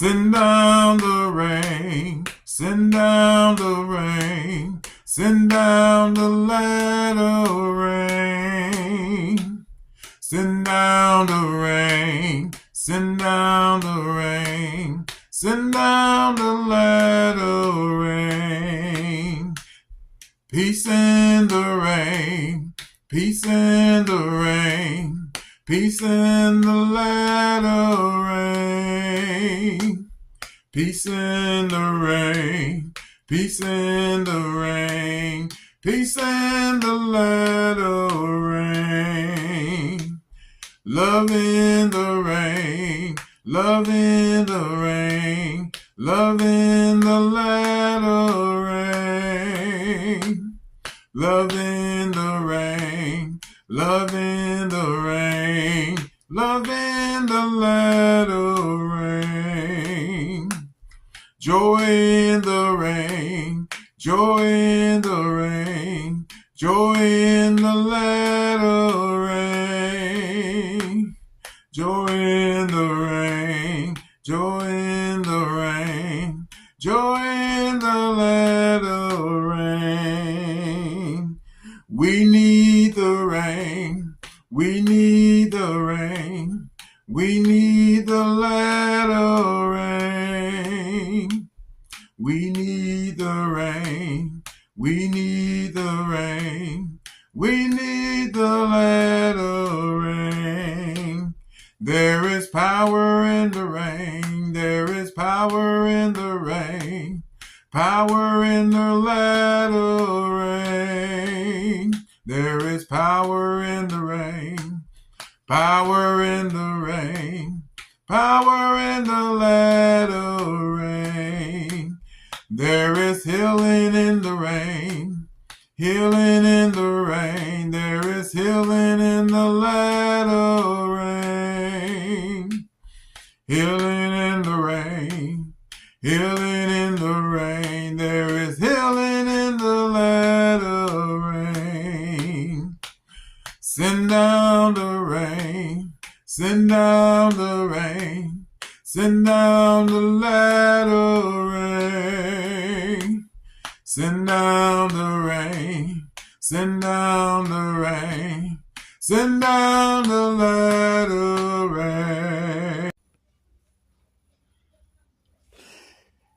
Send down the rain, send down the rain, send down the latter rain. Send down the rain, send down the rain, send down the latter rain. Peace in the rain, peace in the rain, peace in the latter rain. Peace in the rain, peace in the rain, peace in the latter rain. Love in the rain, love in the rain, love in the latter rain. Love in the rain, love in the rain, love in the latter rain. Joy in the rain, joy in the rain, joy in the latter rain. Joy in the rain, joy in the rain, joy in the latter rain. We need the rain, we need the rain, we need the latter rain. We need the rain, we need the rain, we need the latter rain. There is power in the rain, there is power in the rain, power in the latter rain. There is power in the rain, power in the rain, power in the latter rain. There is healing in the rain, healing in the rain. There is healing in the latter rain. Healing in the rain, healing in the rain. There is healing in the latter rain. Send down the rain, send down the rain, send down the latter rain. Send down the rain, send down the rain, send down the latter rain.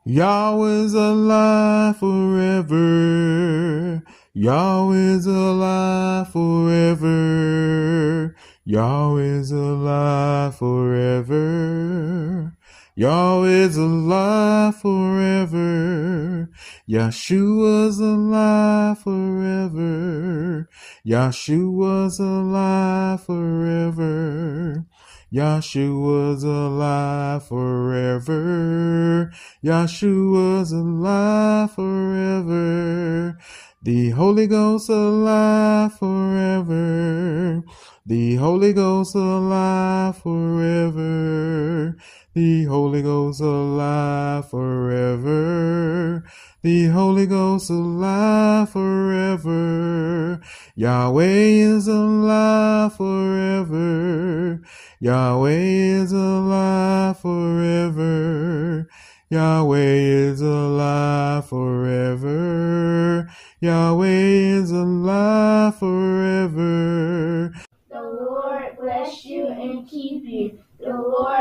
Yahweh's alive forever. Yahweh's alive forever. Yahweh's alive forever. Yahweh's alive forever. Yeshua's alive forever. Yeshua's alive forever. Yeshua's alive forever. Yeshua's alive forever. The Holy Ghost alive forever. The Holy Ghost alive forever. The Holy Ghost alive forever. The Holy Ghost alive forever. Yahweh is alive forever. Yahweh is alive forever. Yahweh is alive forever. Yahweh is alive forever. The Lord bless you and keep you. The Lord